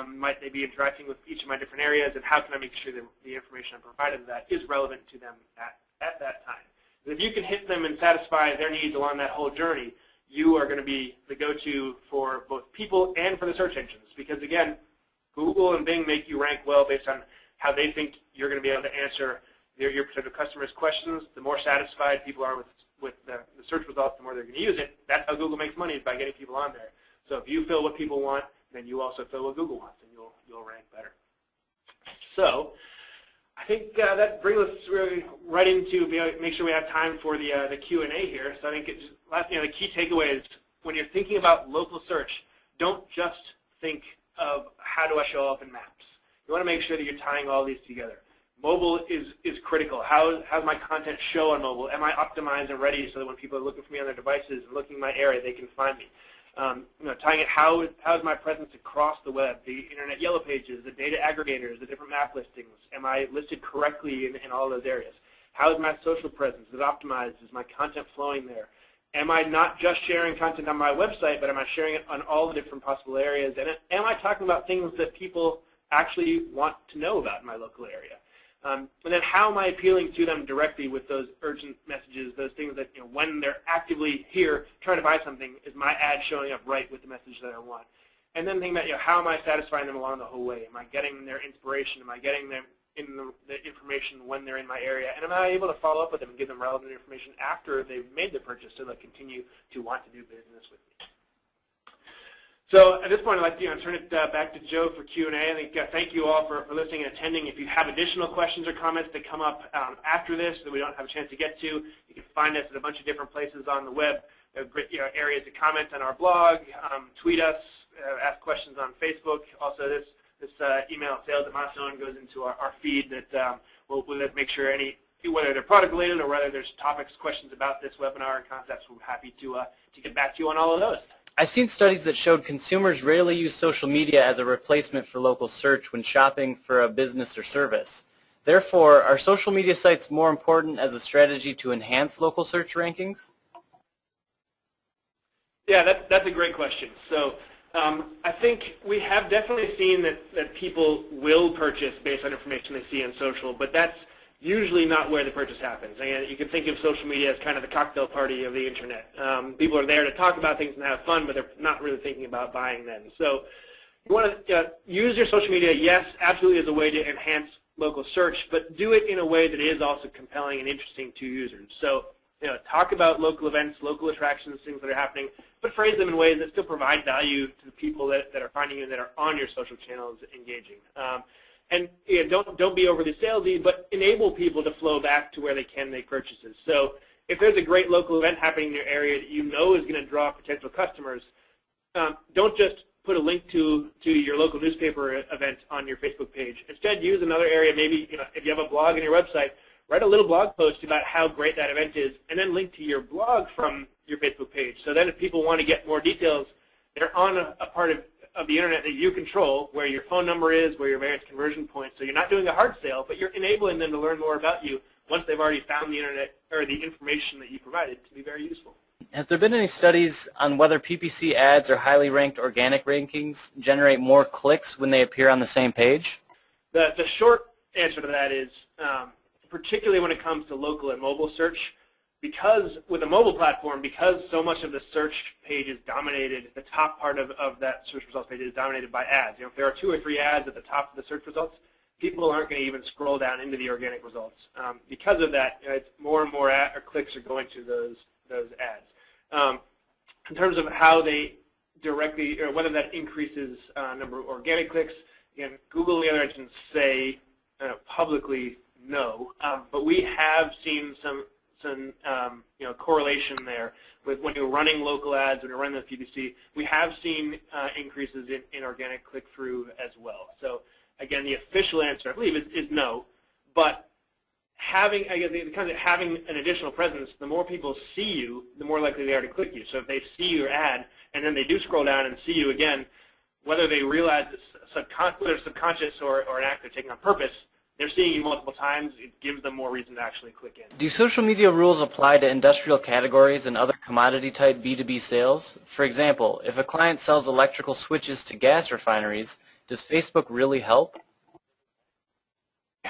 might they be interacting with each of my different areas, and how can I make sure that the information I'm providing to that is relevant to them at that time. If you can hit them and satisfy their needs along that whole journey, you are going to be the go-to for both people and for the search engines. Because again, Google and Bing make you rank well based on how they think you're going to be able to answer your potential customers' questions. The more satisfied people are with the search results, the more they're going to use it. That's how Google makes money, is by getting people on there. So if you fill what people want, then you also fill what Google wants, and you'll rank better. So I think that brings us really right into make sure we have time for the Q&A here. So I think the key takeaway is when you're thinking about local search, don't just think of how do I show up in maps. You want to make sure that you're tying all these together. Mobile is critical. How does my content show on mobile? Am I optimized and ready so that when people are looking for me on their devices and looking in my area, they can find me? Tying it, how is my presence across the web, the internet yellow pages, the data aggregators, the different map listings? Am I listed correctly in all those areas? How is my social presence? Is it optimized? Is my content flowing there? Am I not just sharing content on my website, but am I sharing it on all the different possible areas? And am I talking about things that people actually want to know about in my local area? And then how am I appealing to them directly with those urgent messages, those things that when they're actively here trying to buy something, is my ad showing up right with the message that I want? And then think about how am I satisfying them along the whole way? Am I getting their inspiration? Am I getting them in the information when they're in my area? And am I able to follow up with them and give them relevant information after they've made the purchase so they'll continue to want to do business with me? So at this point, I'd like to turn it back to Joe for Q&A. I think thank you all for listening and attending. If you have additional questions or comments that come up after this that we don't have a chance to get to, you can find us at a bunch of different places on the web. There are great areas to comment on our blog, tweet us, ask questions on Facebook. Also, this email, sales@milestone, goes into our feed that we'll make sure whether they're product related or whether there's topics, questions about this webinar and concepts, we're happy to get back to you on all of those. I've seen studies that showed consumers rarely use social media as a replacement for local search when shopping for a business or service. Therefore, are social media sites more important as a strategy to enhance local search rankings? Yeah, that's a great question. So I think we have definitely seen that people will purchase based on information they see on social, but that's usually not where the purchase happens. And you can think of social media as kind of the cocktail party of the internet. People are there to talk about things and have fun, but they're not really thinking about buying then. So you want to use your social media, yes, absolutely, as a way to enhance local search, but do it in a way that is also compelling and interesting to users. So talk about local events, local attractions, things that are happening, but phrase them in ways that still provide value to the people that are finding you that are on your social channels engaging. And don't be overly salesy, but enable people to flow back to where they can make purchases. So if there's a great local event happening in your area that you know is going to draw potential customers, don't just put a link to your local newspaper event on your Facebook page. Instead, use another area. Maybe if you have a blog on your website, write a little blog post about how great that event is, and then link to your blog from your Facebook page. So then if people want to get more details, they're on a part of the internet that you control, where your phone number is, where your various conversion points. So you're not doing a hard sale, but you're enabling them to learn more about you once they've already found the internet or the information that you provided to be very useful. Has there been any studies on whether PPC ads or highly ranked organic rankings generate more clicks when they appear on the same page? The short answer to that is, particularly when it comes to local and mobile search, because with a mobile platform, because so much of the search page is dominated, the top part of that search results page is dominated by ads. If there are 2 or 3 ads at the top of the search results, people aren't going to even scroll down into the organic results. Because of that, it's more and more clicks are going to those ads. In terms of how they directly, or whether that increases number of organic clicks, again, Google and the other engines say publicly no, but we have seen some correlation there with when you're running local ads, when you're running the PPC, we have seen increases in organic click-through as well. So again, the official answer, I believe, is no, but having an additional presence, the more people see you, the more likely they are to click you. So if they see your ad and then they do scroll down and see you again, whether they realize it's whether subconscious or an act they're taking on purpose, they're seeing you multiple times, it gives them more reason to actually click in. Do social media rules apply to industrial categories and other commodity-type B2B sales? For example, if a client sells electrical switches to gas refineries, does Facebook really help?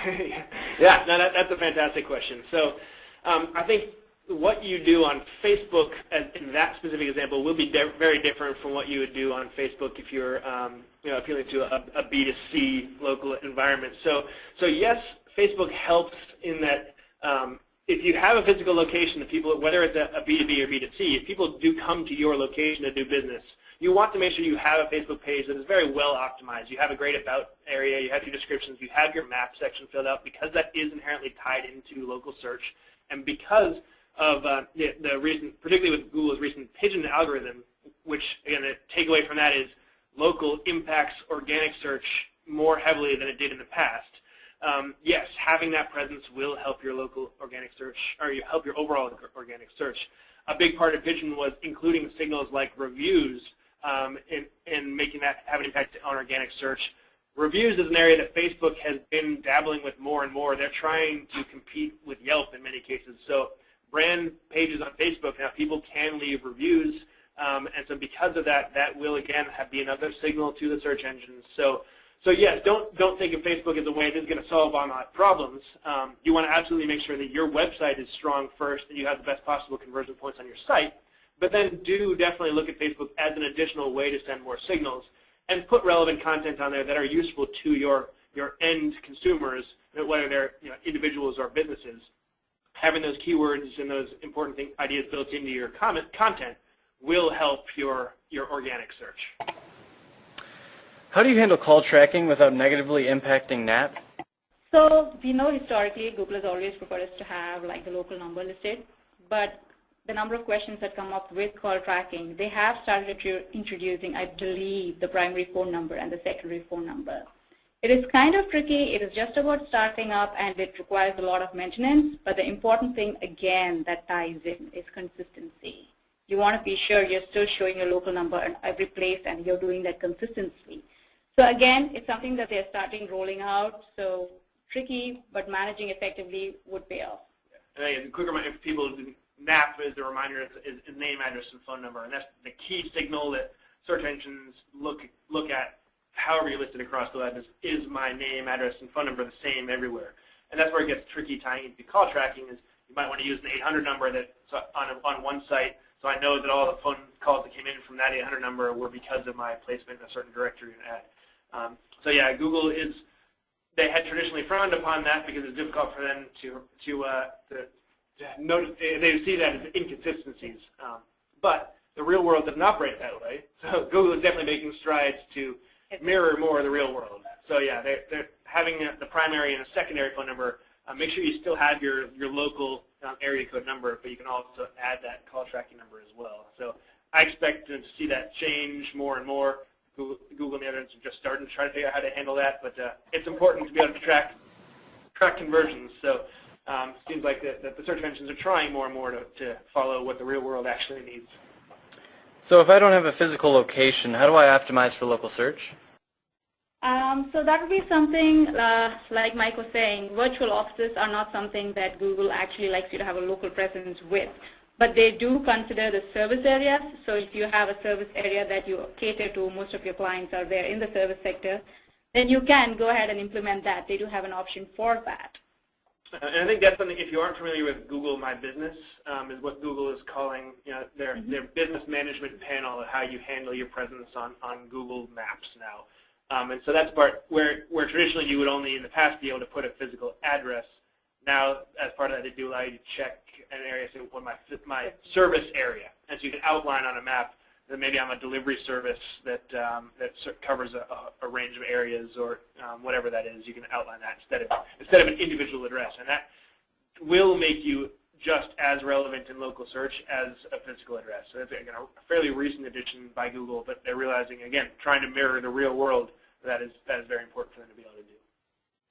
Yeah, no, that's a fantastic question. So I think what you do on Facebook in that specific example will be very different from what you would do on Facebook if you're appealing to a B2C local environment. So yes, Facebook helps in that if you have a physical location, the people, whether it's a B2B or B2C, if people do come to your location to do business, you want to make sure you have a Facebook page that is very well optimized. You have a great about area, you have your descriptions, you have your map section filled out, because that is inherently tied into local search, and because of the recent, particularly with Google's recent pigeon algorithm, which again the takeaway from that is local impacts organic search more heavily than it did in the past. Yes, having that presence will help your local organic search, or help your overall organic search. A big part of Pigeon was including signals like reviews and making that have an impact on organic search. Reviews is an area that Facebook has been dabbling with more and more. They're trying to compete with Yelp in many cases. So brand pages on Facebook now, people can leave reviews, and so because of that, that will again be another signal to the search engines. So yes, don't think of Facebook as a way that's going to solve all my problems. You want to absolutely make sure that your website is strong first, and you have the best possible conversion points on your site. But then do definitely look at Facebook as an additional way to send more signals, and put relevant content on there that are useful to your end consumers, whether they're individuals or businesses. Having those keywords and those important ideas built into your content will help your organic search. How do you handle call tracking without negatively impacting NAP? So we know historically Google has always preferred us to have like the local number listed, but the number of questions that come up with call tracking, they have started introducing, I believe, the primary phone number and the secondary phone number. It is kind of tricky. It is just about starting up, and it requires a lot of maintenance, but the important thing, again, that ties in is consistency. You want to be sure you're still showing your local number in every place, and you're doing that consistently. So again, it's something that they're starting rolling out, so tricky, but managing effectively would pay off. And a quick reminder for people, NAP is a reminder, is name, address, and phone number, and that's the key signal that search engines look at. However you're listed across the web is my name, address, and phone number the same everywhere. And that's where it gets tricky tying into call tracking. Is you might want to use an 800 number that on one site, so I know that all the phone calls that came in from that 800 number were because of my placement in a certain directory and ad. So yeah, Google they had traditionally frowned upon that because it's difficult for them to notice. They see that as inconsistencies. But the real world doesn't operate that way. So Google is definitely making strides to mirror more of the real world. So yeah, they're having the primary and a secondary phone number. Make sure you still have your local area code number, but you can also add that call tracking number as well. So I expect to see that change more and more. Google and the others are just starting to try to figure out how to handle that, but it's important to be able to track conversions. So it seems like the search engines are trying more and more to follow what the real world actually needs. So if I don't have a physical location, how do I optimize for local search? So that would be something, like Mike was saying, virtual offices are not something that Google actually likes you to have a local presence with. but they do consider the service areas. So if you have a service area that you cater to, most of your clients are there in the service sector, then you can go ahead and implement that. They do have an option for that. And I think that's something, if you aren't familiar with Google My Business, is what Google is calling their business management panel of how you handle your presence on Google Maps now. And so that's part where traditionally you would only in the past be able to put a physical address. Now, as part of that, they do allow you to check an area, say, what my service area. And so you can outline on a map that maybe I'm a delivery service that covers a range of areas or whatever that is. You can outline that instead of an individual address. And that will make you just as relevant in local search as a physical address. So that's again, a fairly recent addition by Google, but they're realizing, again, trying to mirror the real world, that is very important for them to be able to do.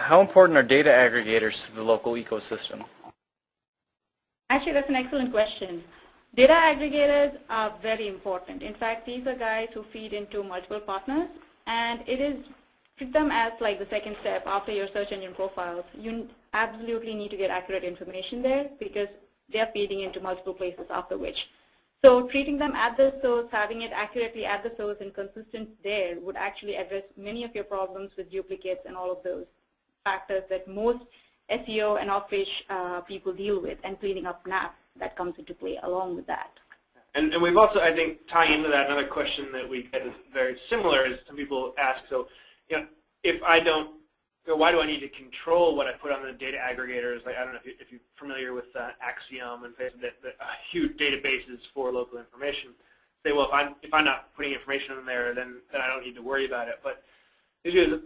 How important are data aggregators to the local ecosystem? Actually, that's an excellent question. Data aggregators are very important. In fact, these are guys who feed into multiple partners, and treat them as like the second step after your search engine profiles. You absolutely need to get accurate information there because they are feeding into multiple places after which. So treating them at the source, having it accurately at the source and consistent there would actually address many of your problems with duplicates and all of those factors that most SEO and off-page people deal with, and cleaning up NAP that comes into play along with that. And we've also, I think, tying into that, another question that we get is very similar is some people ask, so, if I don't, why do I need to control what I put on the data aggregators? Like, I don't know if you're familiar with Axiom and the huge databases for local information. Say, well, if I'm not putting information in there, then I don't need to worry about it. But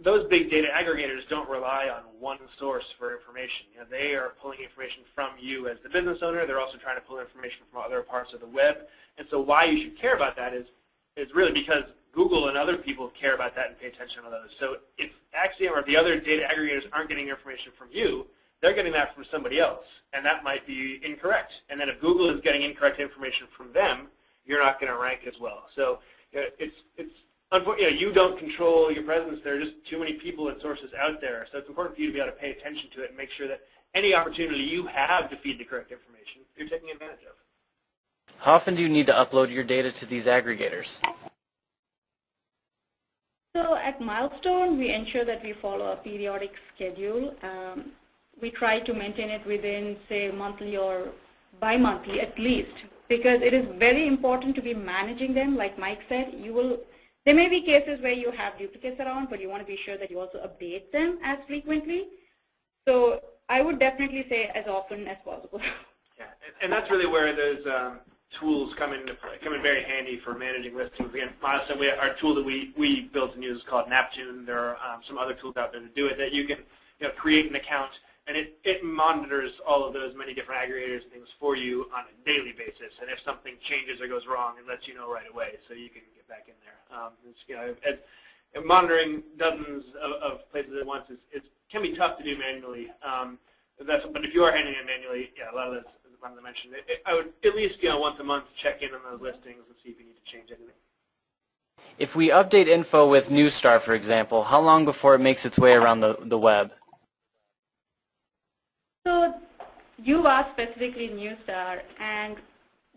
those big data aggregators don't rely on one source for information. They are pulling information from you as the business owner. They're also trying to pull information from other parts of the web. And so why you should care about that is really because Google and other people care about that and pay attention to those. So if Axiom or the other data aggregators aren't getting information from you, they're getting that from somebody else, and that might be incorrect. And then if Google is getting incorrect information from them, you're not going to rank as well. So unfortunately, you don't control your presence. There are just too many people and sources out there. So it's important for you to be able to pay attention to it and make sure that any opportunity you have to feed the correct information, you're taking advantage of. How often do you need to upload your data to these aggregators? So at Milestone, we ensure that we follow a periodic schedule. We try to maintain it within, say, monthly or bi-monthly at least, because it is very important to be managing them. Like Mike said, there may be cases where you have duplicates around, but you want to be sure that you also update them as frequently. So I would definitely say as often as possible. Yeah, and that's really where those tools come in very handy for managing listings. Again, Milestone, our tool that we built and use is called Naptune. There are some other tools out there to do it that you can create an account, and it monitors all of those many different aggregators and things for you on a daily basis. And if something changes or goes wrong, it lets you know right away, so you can get back in there. Monitoring dozens of places at once can be tough to do manually. But if you are handling it manually, a lot of those, as I mentioned, I would at least once a month check in on those listings and see if you need to change anything. If we update info with Newstar, for example, how long before it makes its way around the web? So you asked specifically Newstar, and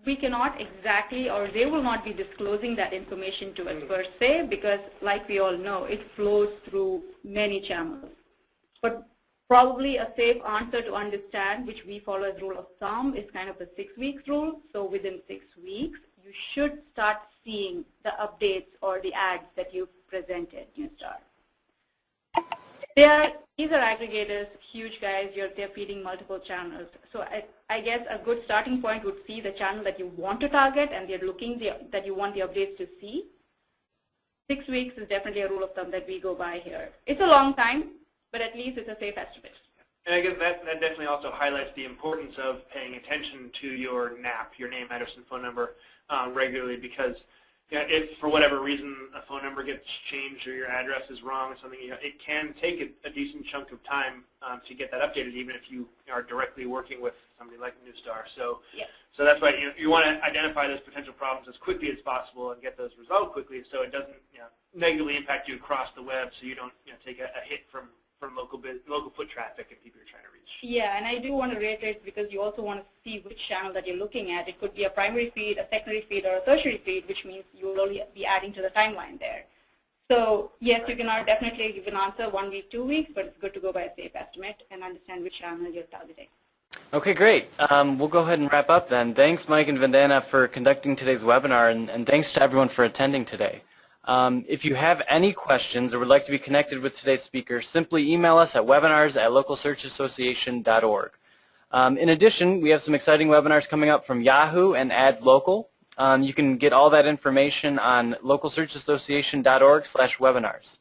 we cannot exactly, or they will not be disclosing that information to us per se, because like we all know, it flows through many channels. But probably a safe answer to understand, which we follow as rule of thumb, is kind of a 6 weeks rule. So within 6 weeks, you should start seeing the updates or the ads that you presented, Newstar. These are aggregators, huge guys. They're feeding multiple channels. So I guess a good starting point would see the channel that you want to target, and they're looking that you want the updates to see. 6 weeks is definitely a rule of thumb that we go by here. It's a long time, but at least it's a safe estimate. And I guess that definitely also highlights the importance of paying attention to your NAP, your name, address, and phone number regularly, because if for whatever reason a phone number gets changed or your address is wrong or something, it can take a decent chunk of time to get that updated, even if you are directly working with somebody like Newstar. So, so that's why you want to identify those potential problems as quickly as possible and get those resolved quickly, so it doesn't negatively impact you across the web, so you don't take a hit from for local foot traffic and people you're trying to reach. Yeah, and I do want to reiterate because you also want to see which channel that you're looking at. It could be a primary feed, a secondary feed, or a tertiary feed, which means you will only be adding to the timeline there. So yes, you can definitely give an answer 1 week, 2 weeks, but it's good to go by a safe estimate and understand which channel you're targeting. Okay, great. We'll go ahead and wrap up then. Thanks, Mike and Vandana, for conducting today's webinar, and thanks to everyone for attending today. If you have any questions or would like to be connected with today's speaker, simply email us at webinars@localsearchassociation.org. In addition, we have some exciting webinars coming up from Yahoo and Ads Local. You can get all that information on localsearchassociation.org/webinars.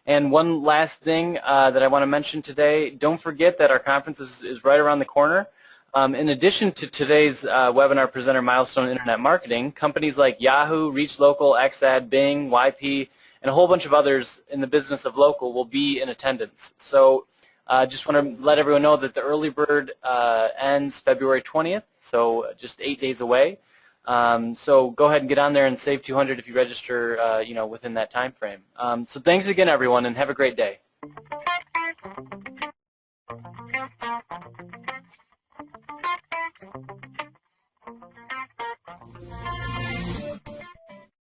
And one last thing that I want to mention today, don't forget that our conference is right around the corner. In addition to today's webinar presenter, Milestone Internet Marketing, companies like Yahoo, ReachLocal, XAD, Bing, YP, and a whole bunch of others in the business of local will be in attendance. So just want to let everyone know that the early bird ends February 20th, so just 8 days away. So go ahead and get on there and save $200 if you register, within that time frame. So thanks again, everyone, and have a great day.